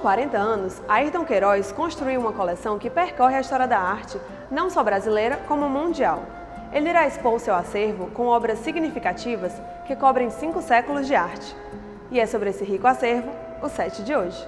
40 anos, Ayrton Queiroz construiu uma coleção que percorre a história da arte, não só brasileira, como mundial. Ele irá expor seu acervo com obras significativas que cobrem 5 séculos de arte. E é sobre esse rico acervo o set de hoje.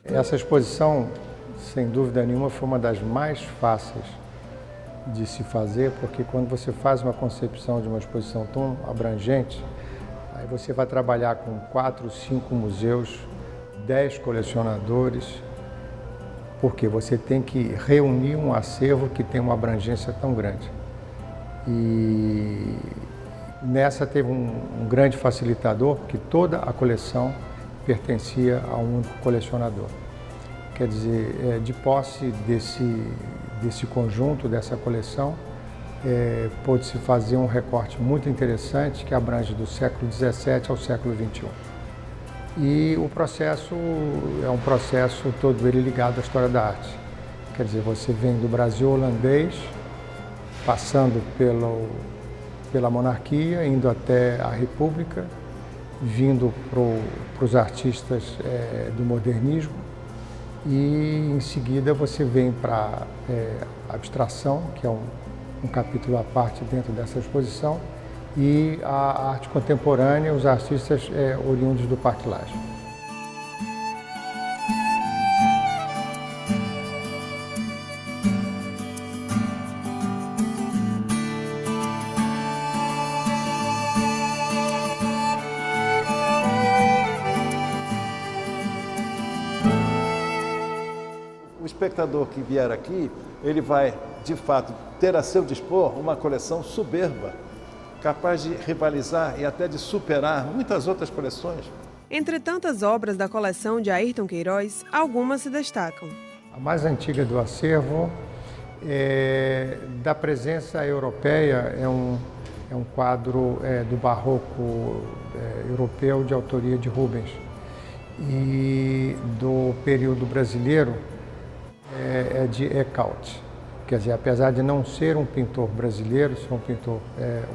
Essa exposição, sem dúvida nenhuma, foi uma das mais fáceis de se fazer, porque quando você faz uma concepção de uma exposição tão abrangente, aí você vai trabalhar com 4, 5 museus, 10 colecionadores, porque você tem que reunir um acervo que tem uma abrangência tão grande. E nessa teve um grande facilitador, porque toda a coleção pertencia a um único colecionador. Quer dizer, de posse desse conjunto, dessa coleção, pôde-se fazer um recorte muito interessante que abrange do século XVII ao século XXI. E o processo é um processo todo ele ligado à história da arte. Quer dizer, você vem do Brasil holandês, passando pela monarquia, indo até a República, vindo para os artistas do modernismo, e em seguida você vem para a abstração, que é um capítulo à parte dentro dessa exposição, e a arte contemporânea, os artistas oriundos do Parque Lage. O espectador que vier aqui, ele vai, de fato, ter a seu dispor uma coleção soberba, capaz de rivalizar e até de superar muitas outras coleções. Entre tantas obras da coleção de Ayrton Queiroz, algumas se destacam. A mais antiga do acervo da presença europeia é um quadro do barroco europeu de autoria de Rubens. E do período brasileiro é de Eekhout. Quer dizer, apesar de não ser um pintor brasileiro, ser um pintor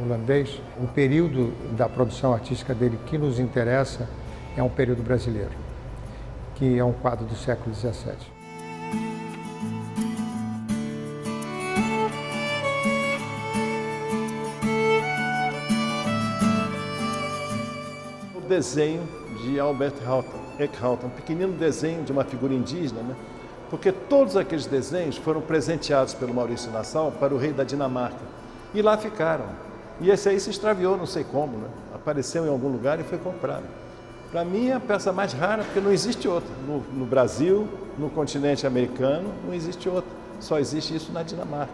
holandês, o período da produção artística dele que nos interessa é um período brasileiro, que é um quadro do século XVII. O desenho de Albert Eekhout, um pequenino desenho de uma figura indígena, né? Porque todos aqueles desenhos foram presenteados pelo Maurício Nassau para o rei da Dinamarca. E lá ficaram. E esse aí se extraviou, não sei como, né? Apareceu em algum lugar e foi comprado. Para mim é a peça mais rara, porque não existe outra. No Brasil, no continente americano, não existe outra. Só existe isso na Dinamarca.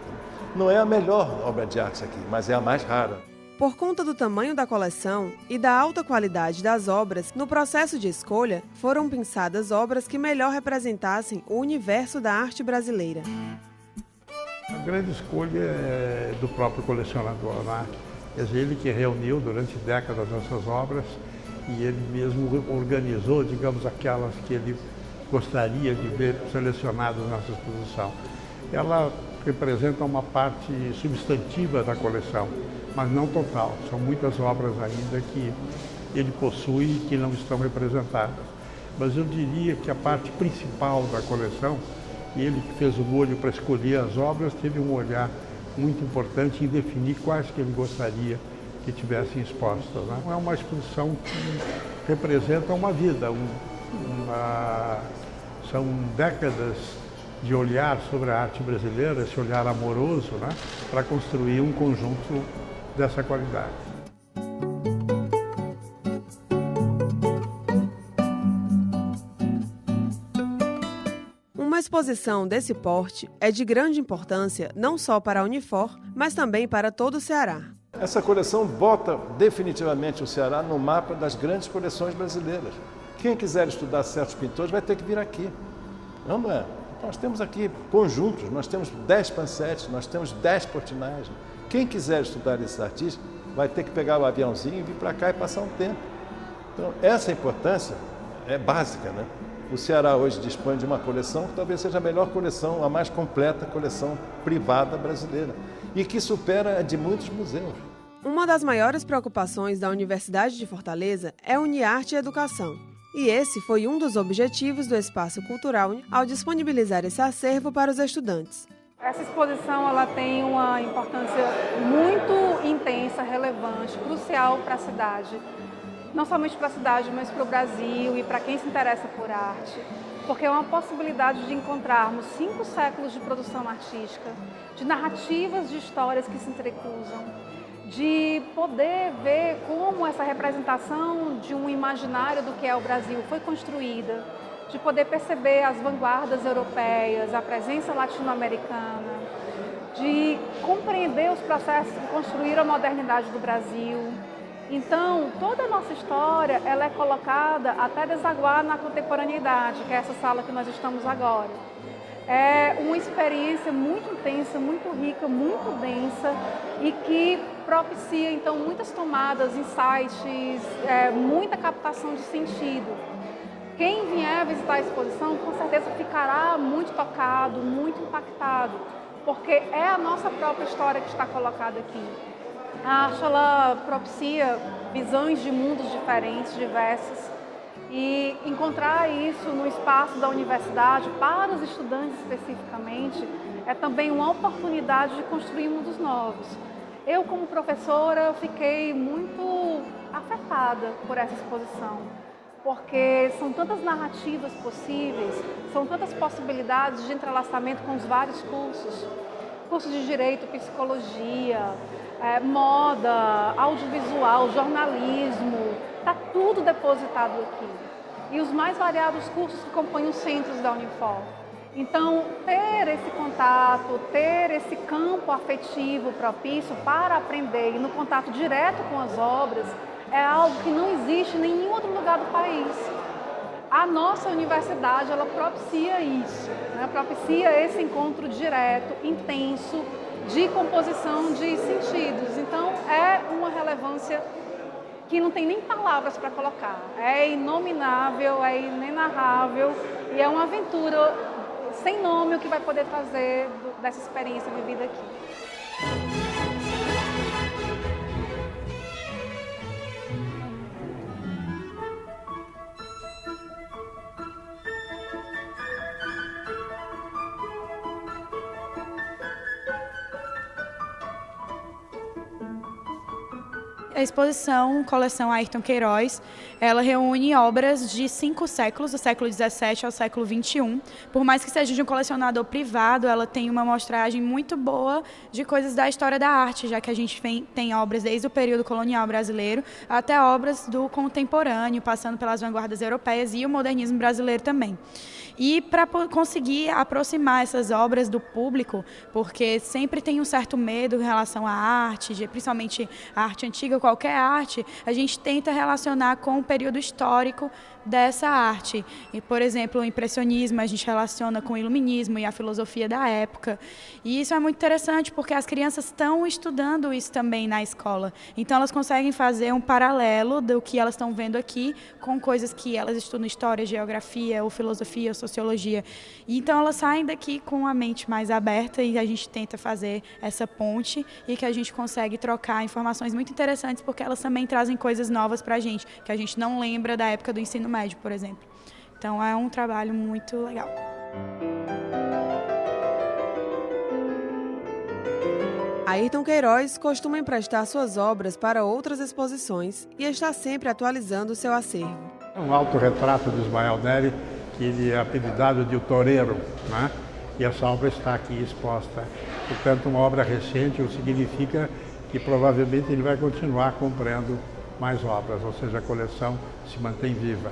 Não é a melhor obra de arte aqui, mas é a mais rara. Por conta do tamanho da coleção e da alta qualidade das obras, no processo de escolha, foram pensadas obras que melhor representassem o universo da arte brasileira. A grande escolha é do próprio colecionador, né? Quer dizer, ele que reuniu durante décadas essas obras e ele mesmo organizou, digamos, aquelas que ele gostaria de ver selecionadas nessa exposição. Ela representa uma parte substantiva da coleção, mas não total. São muitas obras ainda que ele possui e que não estão representadas. Mas eu diria que a parte principal da coleção, ele que fez o molho para escolher as obras, teve um olhar muito importante em definir quais que ele gostaria que tivessem expostas, né? É uma exposição que representa uma vida, são décadas de olhar sobre a arte brasileira, esse olhar amoroso, né, para construir um conjunto dessa qualidade. Uma exposição desse porte é de grande importância não só para a Unifor, mas também para todo o Ceará. Essa coleção bota definitivamente o Ceará no mapa das grandes coleções brasileiras. Quem quiser estudar certos pintores vai ter que vir aqui. Não é? Nós temos aqui conjuntos, nós temos 10 Pansetes, nós temos 10 Portinagem. Quem quiser estudar esses artistas vai ter que pegar o aviãozinho e vir para cá e passar um tempo. Então, essa importância é básica, né? O Ceará hoje dispõe de uma coleção que talvez seja a melhor coleção, a mais completa coleção privada brasileira e que supera a de muitos museus. Uma das maiores preocupações da Universidade de Fortaleza é unir arte e educação. E esse foi um dos objetivos do Espaço Cultural ao disponibilizar esse acervo para os estudantes. Essa exposição ela tem uma importância muito intensa, relevante, crucial para a cidade. Não somente para a cidade, mas para o Brasil e para quem se interessa por arte. Porque é uma possibilidade de encontrarmos 5 séculos de produção artística, de narrativas de histórias que se entrecruzam, de poder ver como essa representação de um imaginário do que é o Brasil foi construída, de poder perceber as vanguardas europeias, a presença latino-americana, de compreender os processos que construíram a modernidade do Brasil. Então, toda a nossa história ela é colocada até desaguar na contemporaneidade, que é essa sala que nós estamos agora. É uma experiência muito intensa, muito rica, muito densa e que propicia, então, muitas tomadas, insights, muita captação de sentido. Quem vier visitar a exposição, com certeza ficará muito tocado, muito impactado, porque é a nossa própria história que está colocada aqui. A arte, ela propicia visões de mundos diferentes, diversos, e encontrar isso no espaço da universidade, para os estudantes especificamente, é também uma oportunidade de construir mundos novos. Eu, como professora, fiquei muito afetada por essa exposição, porque são tantas narrativas possíveis, são tantas possibilidades de entrelaçamento com os vários cursos de Direito, Psicologia, moda, audiovisual, jornalismo, está tudo depositado aqui. E os mais variados cursos que compõem os centros da Unifor. Então, ter esse contato, ter esse campo afetivo propício para aprender e no contato direto com as obras, é algo que não existe em nenhum outro lugar do país. A nossa universidade, ela propicia isso, né? Propicia esse encontro direto, intenso, de composição de sentidos. Então, é uma relevância que não tem nem palavras para colocar. É inominável, é inenarrável e é uma aventura sem nome o que vai poder trazer dessa experiência vivida aqui. A exposição Coleção Ayrton Queiroz, ela reúne obras de 5 séculos, do século XVII ao século XXI. Por mais que seja de um colecionador privado, ela tem uma amostragem muito boa de coisas da história da arte, já que a gente tem obras desde o período colonial brasileiro até obras do contemporâneo, passando pelas vanguardas europeias e o modernismo brasileiro também. E para conseguir aproximar essas obras do público, porque sempre tem um certo medo em relação à arte, principalmente a arte antiga, qualquer arte, a gente tenta relacionar com o período histórico dessa arte. E, por exemplo, o impressionismo a gente relaciona com o iluminismo e a filosofia da época. E isso é muito interessante porque as crianças estão estudando isso também na escola. Então elas conseguem fazer um paralelo do que elas estão vendo aqui com coisas que elas estudam história, geografia, ou filosofia, ou sociologia. E então elas saem daqui com a mente mais aberta e a gente tenta fazer essa ponte e que a gente consegue trocar informações muito interessantes porque elas também trazem coisas novas para a gente, que a gente não lembra da época do ensino médio, por exemplo. Então é um trabalho muito legal. Ayrton Queiroz costuma emprestar suas obras para outras exposições e está sempre atualizando seu acervo. É um autorretrato de Ismael Neri, que ele é apelidado de O Toureiro, né? E essa obra está aqui exposta. Portanto, uma obra recente, o que significa que provavelmente ele vai continuar comprando mais obras, ou seja, a coleção se mantém viva.